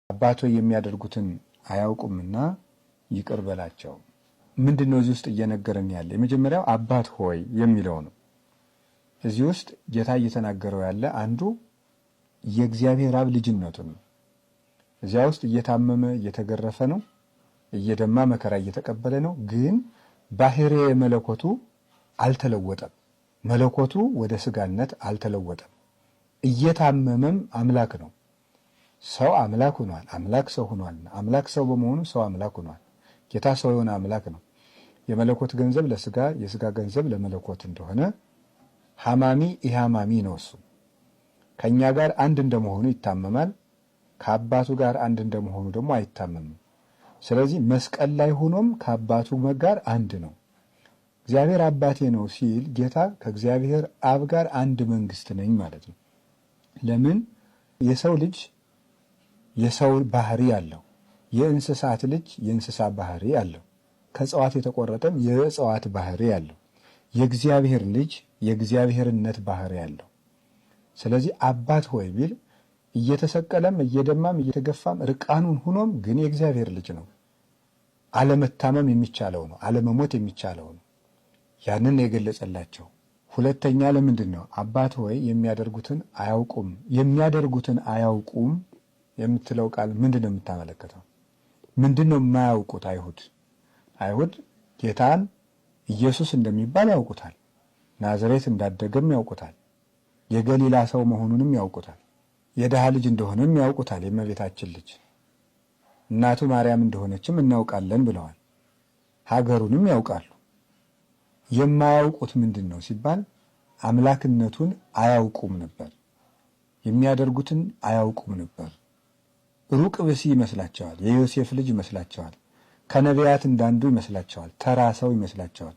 አባቶ የሚያደርጉትን አያውቁምና ይቅር በላቸው። ምንድነው እዚህ ውስጥ እየነገረን ያለ? የመጀመሪያው አባት ሆይ የሚለው ነው። እዚህ ውስጥ ጌታ እየተናገረው ያለ አንዱ የእግዚአብሔር አብ ልጅነቱን ነው። እዚያ ውስጥ እየታመመ እየተገረፈ ነው፣ እየደማ መከራ እየተቀበለ ነው። ግን ባህሪየ መለኮቱ አልተለወጠም። መለኮቱ ወደ ስጋነት አልተለወጠም። እየታመመም አምላክ ነው። ሰው አምላክ ሆኗል፣ አምላክ ሰው ሆኗል። አምላክ ሰው በመሆኑ ሰው አምላክ ሆኗል። ጌታ ሰው የሆነ አምላክ ነው። የመለኮት ገንዘብ ለስጋ የስጋ ገንዘብ ለመለኮት እንደሆነ ሐማሚ ኢሃማሚ ነው። እሱ ከኛ ጋር አንድ እንደመሆኑ ይታመማል፣ ከአባቱ ጋር አንድ እንደመሆኑ ደግሞ አይታመምም። ስለዚህ መስቀል ላይ ሆኖም ከአባቱ ጋር አንድ ነው። እግዚአብሔር አባቴ ነው ሲል ጌታ ከእግዚአብሔር አብ ጋር አንድ መንግስት ነኝ ማለት ነው። ለምን? የሰው ልጅ የሰው ባህሪ አለው፣ የእንስሳት ልጅ የእንስሳ ባህሪ አለው፣ ከእጽዋት የተቆረጠም የእጽዋት ባህሪ አለው። የእግዚአብሔር ልጅ የእግዚአብሔርነት ባህሪ አለው። ስለዚህ አባት ሆይ ቢል እየተሰቀለም እየደማም እየተገፋም ርቃኑን ሆኖም ግን የእግዚአብሔር ልጅ ነው። አለመታመም የሚቻለው ነው፣ አለመሞት የሚቻለው ነው። ያንን የገለጸላቸው። ሁለተኛ ለምንድን ነው አባት ሆይ የሚያደርጉትን አያውቁም? የሚያደርጉትን አያውቁም የምትለው ቃል ምንድን ነው የምታመለክተው? ምንድን ነው የማያውቁት? አይሁድ ጌታን ኢየሱስ እንደሚባል ያውቁታል፣ ናዝሬት እንዳደገም ያውቁታል፣ የገሊላ ሰው መሆኑንም ያውቁታል፣ የድሃ ልጅ እንደሆነም ያውቁታል፣ የእመቤታችን ልጅ እናቱ ማርያም እንደሆነችም እናውቃለን ብለዋል። ሀገሩንም ያውቃሉ። የማያውቁት ምንድን ነው ሲባል አምላክነቱን አያውቁም ነበር። የሚያደርጉትን አያውቁም ነበር። ሩቅ ብሲ ይመስላቸዋል፣ የዮሴፍ ልጅ ይመስላቸዋል፣ ከነቢያት እንዳንዱ ይመስላቸዋል፣ ተራ ሰው ይመስላቸዋል።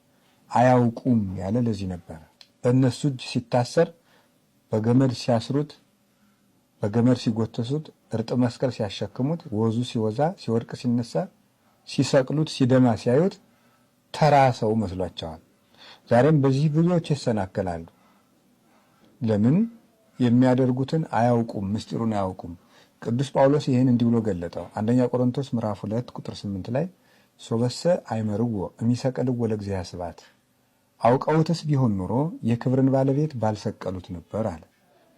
አያውቁም ያለ ለዚህ ነበር። በእነሱ እጅ ሲታሰር በገመድ ሲያስሩት፣ በገመድ ሲጎተሱት፣ እርጥ መስቀል ሲያሸክሙት፣ ወዙ ሲወዛ ሲወድቅ ሲነሳ፣ ሲሰቅሉት ሲደማ ሲያዩት ተራ ሰው መስሏቸዋል። ዛሬም በዚህ ብዙዎች ይሰናከላሉ። ለምን? የሚያደርጉትን አያውቁም፣ ምስጢሩን አያውቁም። ቅዱስ ጳውሎስ ይህን እንዲህ ብሎ ገለጠው። አንደኛ ቆሮንቶስ ምዕራፍ 2 ቁጥር 8 ላይ ሶበሰ አይመርዎ እሚሰቀልዎ ለእግዚአብሔር ስብሐት፣ አውቀውትስ ቢሆን ኑሮ የክብርን ባለቤት ባልሰቀሉት ነበር አለ።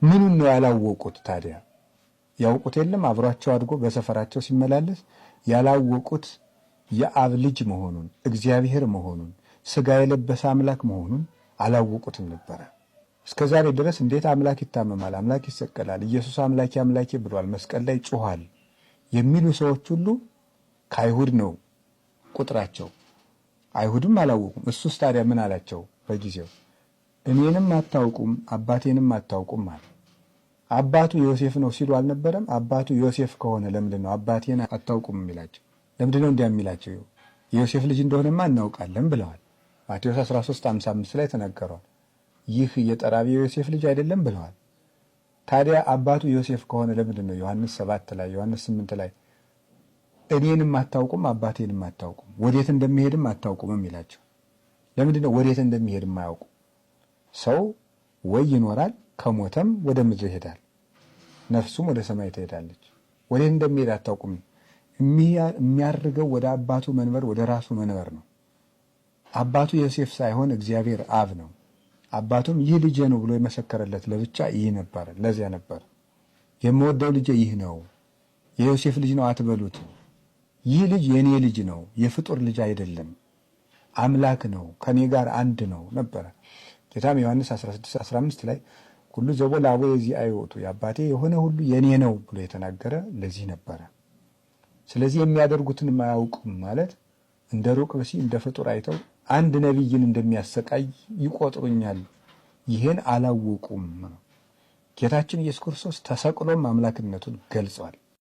ምኑን ነው ያላወቁት ታዲያ? ያውቁት የለም? አብሯቸው አድጎ በሰፈራቸው ሲመላለስ ያላወቁት የአብ ልጅ መሆኑን፣ እግዚአብሔር መሆኑን፣ ስጋ የለበሰ አምላክ መሆኑን አላወቁትም ነበረ። እስከ ዛሬ ድረስ እንዴት አምላክ ይታመማል፣ አምላክ ይሰቀላል፣ ኢየሱስ አምላኬ አምላኬ ብሏል፣ መስቀል ላይ ጮኋል የሚሉ ሰዎች ሁሉ ከአይሁድ ነው ቁጥራቸው። አይሁድም አላወቁም። እሱስ ታዲያ ምን አላቸው? በጊዜው እኔንም አታውቁም አባቴንም አታውቁም አለ። አባቱ ዮሴፍ ነው ሲሉ አልነበረም? አባቱ ዮሴፍ ከሆነ ለምንድን ነው አባቴን አታውቁም የሚላቸው? ለምንድን ነው እንዲያ የሚላቸው? የዮሴፍ ልጅ እንደሆነማ እናውቃለን ብለዋል። ማቴዎስ 13:55 ላይ ተነገሯል። ይህ የጠራቢ ዮሴፍ ልጅ አይደለም ብለዋል። ታዲያ አባቱ ዮሴፍ ከሆነ ለምንድን ነው ዮሐንስ 7 ላይ ዮሐንስ 8 ላይ እኔንም አታውቁም አባቴንም አታውቁም ወዴት እንደሚሄድም አታውቁም የሚላቸው? ለምንድን ነው ወዴት እንደሚሄድ የማያውቁ? ሰው ወይ ይኖራል፣ ከሞተም ወደ ምድር ይሄዳል፣ ነፍሱም ወደ ሰማይ ትሄዳለች። ወዴት እንደሚሄድ አታውቁም። የሚያርገው ወደ አባቱ መንበር ወደ ራሱ መንበር ነው። አባቱ ዮሴፍ ሳይሆን እግዚአብሔር አብ ነው። አባቱም ይህ ልጄ ነው ብሎ የመሰከረለት ለብቻ ይህ ነበር። ለዚያ ነበር የምወደው ልጄ ይህ ነው፣ የዮሴፍ ልጅ ነው አትበሉት። ይህ ልጅ የኔ ልጅ ነው፣ የፍጡር ልጅ አይደለም፣ አምላክ ነው፣ ከኔ ጋር አንድ ነው ነበረ። ጌታም ዮሐንስ 16:15 ላይ ሁሉ ዘቦ ለአቦ የዚህ አይወጡ የአባቴ የሆነ ሁሉ የኔ ነው ብሎ የተናገረ ለዚህ ነበረ። ስለዚህ የሚያደርጉትን የማያውቁም ማለት እንደ ሩቅ ብሲ እንደ ፍጡር አይተው አንድ ነቢይን እንደሚያሰቃይ ይቆጥሩኛል። ይህን አላወቁም ነው። ጌታችን ኢየሱስ ክርስቶስ ተሰቅሎም አምላክነቱን ገልጿል።